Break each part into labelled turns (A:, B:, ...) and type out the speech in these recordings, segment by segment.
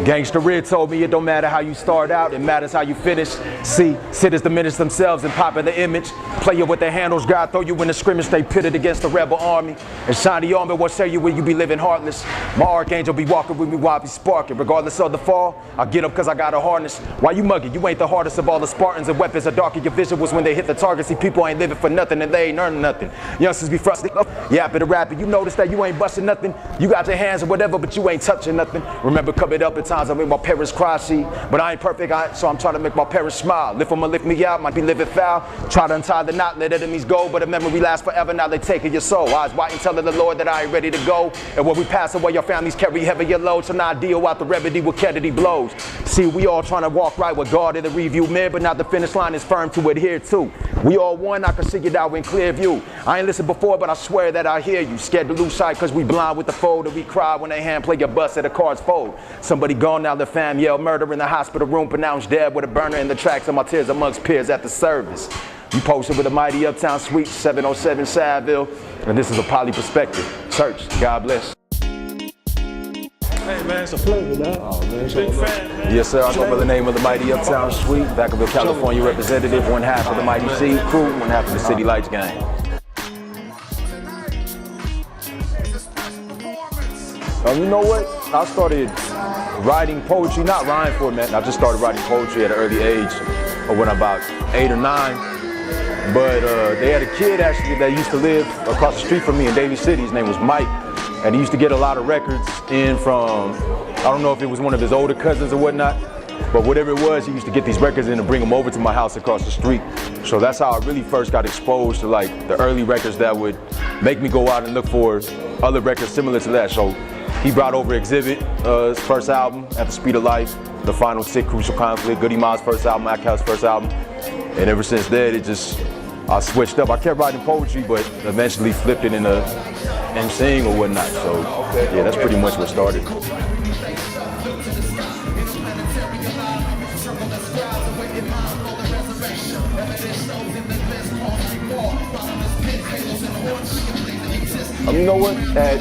A: Gangsta Red told me it don't matter how you start out, it matters how you finish. See, sitters diminish themselves and pop in the image. Player with their handles, God throw you in the scrimmage, stay pitted against the rebel army. And shiny armor will say you when you be living heartless. My archangel be walking with me while I be sparking. Regardless of the fall, I get up cause I got a harness. Why you mugging? You ain't the hardest of all the Spartans, and weapons are darker. Your vision was when they hit the target. See, people ain't living for nothing and they ain't earning nothing. Youngsters be frustrated, yapping and rapping. You notice that you ain't busting nothing. You got your hands or whatever, but you ain't touching nothing. Remember coming up at times I made my parents cry, see, but I ain't perfect, so I'm trying to make my parents smile. Lift them or lift me out, might be living foul. Try to untie the knot, let enemies go, but a memory lasts forever. Now they taking your soul. Eyes wide and telling the Lord that I ain't ready to go. And when we pass away, your families carry heavier load. So now I deal out the remedy with Kennedy blows. See, we all trying to walk right with God in the review mirror, but now the finish line is firm to adhere to. We all one, I can see it out in clear view. I ain't listened before, but I swear that I hear you. Scared to lose sight cause we blind with the fold, and we cry when they hand play your bus at the cards fold. Somebody gone now, the fam yell murder in the hospital room, pronounced dead with a burner in the tracks of my tears amongst peers at the service. You posted with a mighty Uptown Swuite, 707 Saville, and this is a Poly Perspective. Church, God bless.
B: Hey man, it's a pleasure, man.
A: Oh, man.
B: Big fan, man.
A: Yes, sir. I go by the name of the mighty Uptown Swuite, Vacaville, California representative, one half of the Mighty C crew, one half of the City Lights gang. You know what? I started writing poetry, not rhyme format. I just started writing poetry at an early age, when I'm about 8 or 9. But they had a kid actually that used to live across the street from me in Daly City. His name was Mike, and he used to get a lot of records in from, I don't know if it was one of his older cousins or whatnot, but whatever it was, he used to get these records in and bring them over to my house across the street. So that's how I really first got exposed to like the early records that would make me go out and look for other records similar to that. So he brought over Exhibit, his first album, At the Speed of Life, The Final Tick, Crucial Conflict, Goody Mo's first album, Akhal's first album. And ever since then, I switched up. I kept writing poetry, but eventually flipped it into MCing or whatnot. So yeah, that's pretty much what started. You know what? At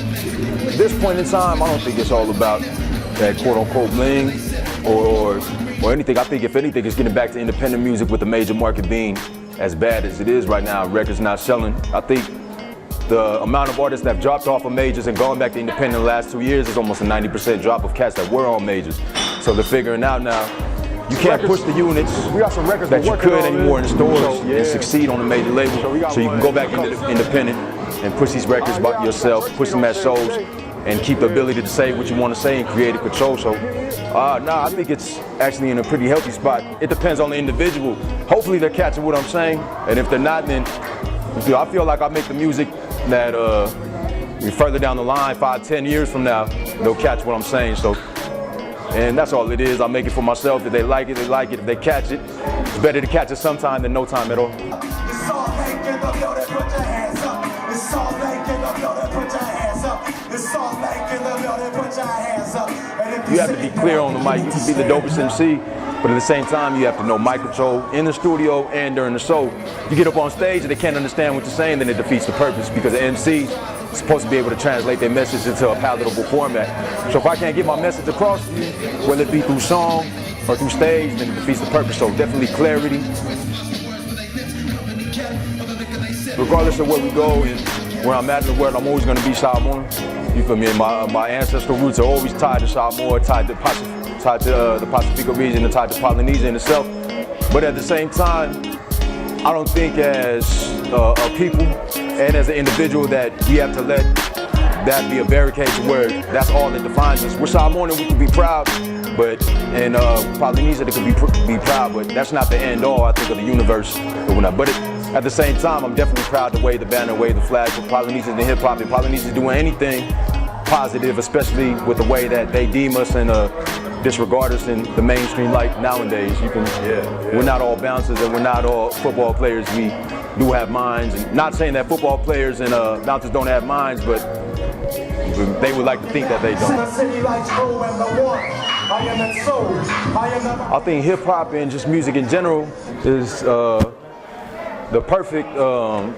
A: this point in time, I don't think it's all about that quote-unquote bling or anything. I think if anything, it's getting back to independent music with the major market being as bad as it is right now. Records not selling. I think the amount of artists that have dropped off of majors and gone back to independent in the last 2 years is almost a 90% drop of cats that were on majors. So they're figuring out now, you can't push the units that you could anymore in the stores and succeed on a major label. So you can go back into independent and push these records by yourself, push them at shows, and keep the ability to say what you want to say and creative control. So, I think it's actually in a pretty healthy spot. It depends on the individual. Hopefully they're catching what I'm saying, and if they're not, then I feel like I make the music that further down the line, 5, 10 years from now, they'll catch what I'm saying. So, and that's all it is. I make it for myself. If they like it, they like it. If they catch it, it's better to catch it sometime than no time at all. You have to be clear on the mic. You can be the dopest MC, but at the same time, you have to know mic control in the studio and during the show. You get up on stage and they can't understand what you're saying, then it defeats the purpose, because the MC is supposed to be able to translate their message into a palatable format. So if I can't get my message across, whether it be through song or through stage, then it defeats the purpose. So definitely clarity. Regardless of where we go and where I'm at in the world, I'm always going to be Samoan. You feel me? And my ancestral roots are always tied to Samoa, tied to the Pacific region, and tied to Polynesia in itself. But at the same time, I don't think as a people and as an individual that we have to let that be a barricade to where that's all that defines us. We're Samoan and we can be proud, but in Polynesia they can be proud, but that's not the end all, I think, of the universe. But at the same time, I'm definitely proud to wave the banner, wave the flag for Polynesians and hip hop. And Polynesians doing anything positive, especially with the way that they deem us and disregard us in the mainstream light nowadays. We're not all bouncers and we're not all football players. We do have minds. And not saying that football players and bouncers don't have minds, but they would like to think that they don't. I think hip hop and just music in general is the perfect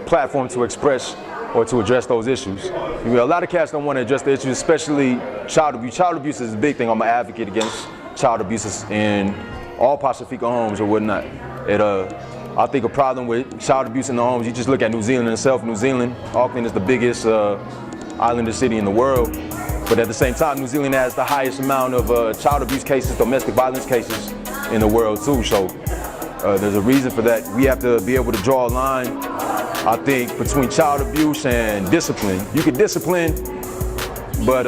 A: platform to express or to address those issues. A lot of cats don't want to address the issues, especially child abuse. Child abuse is a big thing I'm an advocate against. child abuses in all Pacifica homes or whatnot. I think a problem with child abuse in the homes, you just look at New Zealand itself. New Zealand, Auckland is the biggest islander city in the world. But at the same time, New Zealand has the highest amount of child abuse cases, domestic violence cases in the world too. So there's a reason for that. We have to be able to draw a line, I think, between child abuse and discipline. You can discipline, but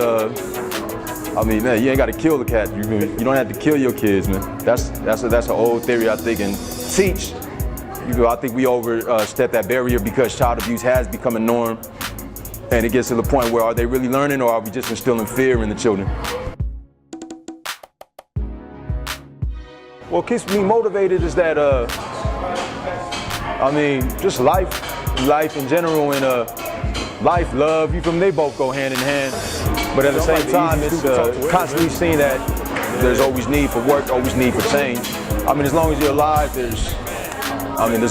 A: I mean, man, you ain't got to kill the cat. You don't have to kill your kids, man. That's an old theory, I think. And teach, I think we overstep that barrier because child abuse has become a norm. And it gets to the point where are they really learning or are we just instilling fear in the children? What keeps me motivated is that, I mean, just life in general and life, love, they both go hand in hand. But at the same time, it's constantly seeing that there's always need for work, always need for change. I mean, as long as you're alive, there's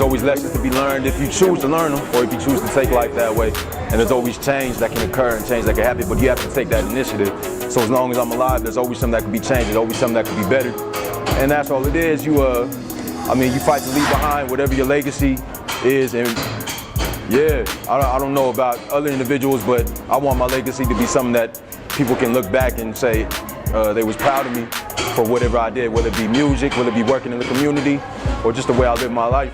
A: always lessons to be learned if you choose to learn them or if you choose to take life that way. And there's always change that can occur and change that can happen, but you have to take that initiative. So as long as I'm alive, there's always something that can be changed, there's always something that can be better. And that's all it is. You fight to leave behind whatever your legacy is. And yeah, I don't know about other individuals, but I want my legacy to be something that people can look back and say they was proud of me for whatever I did, whether it be music, whether it be working in the community, or just the way I live my life.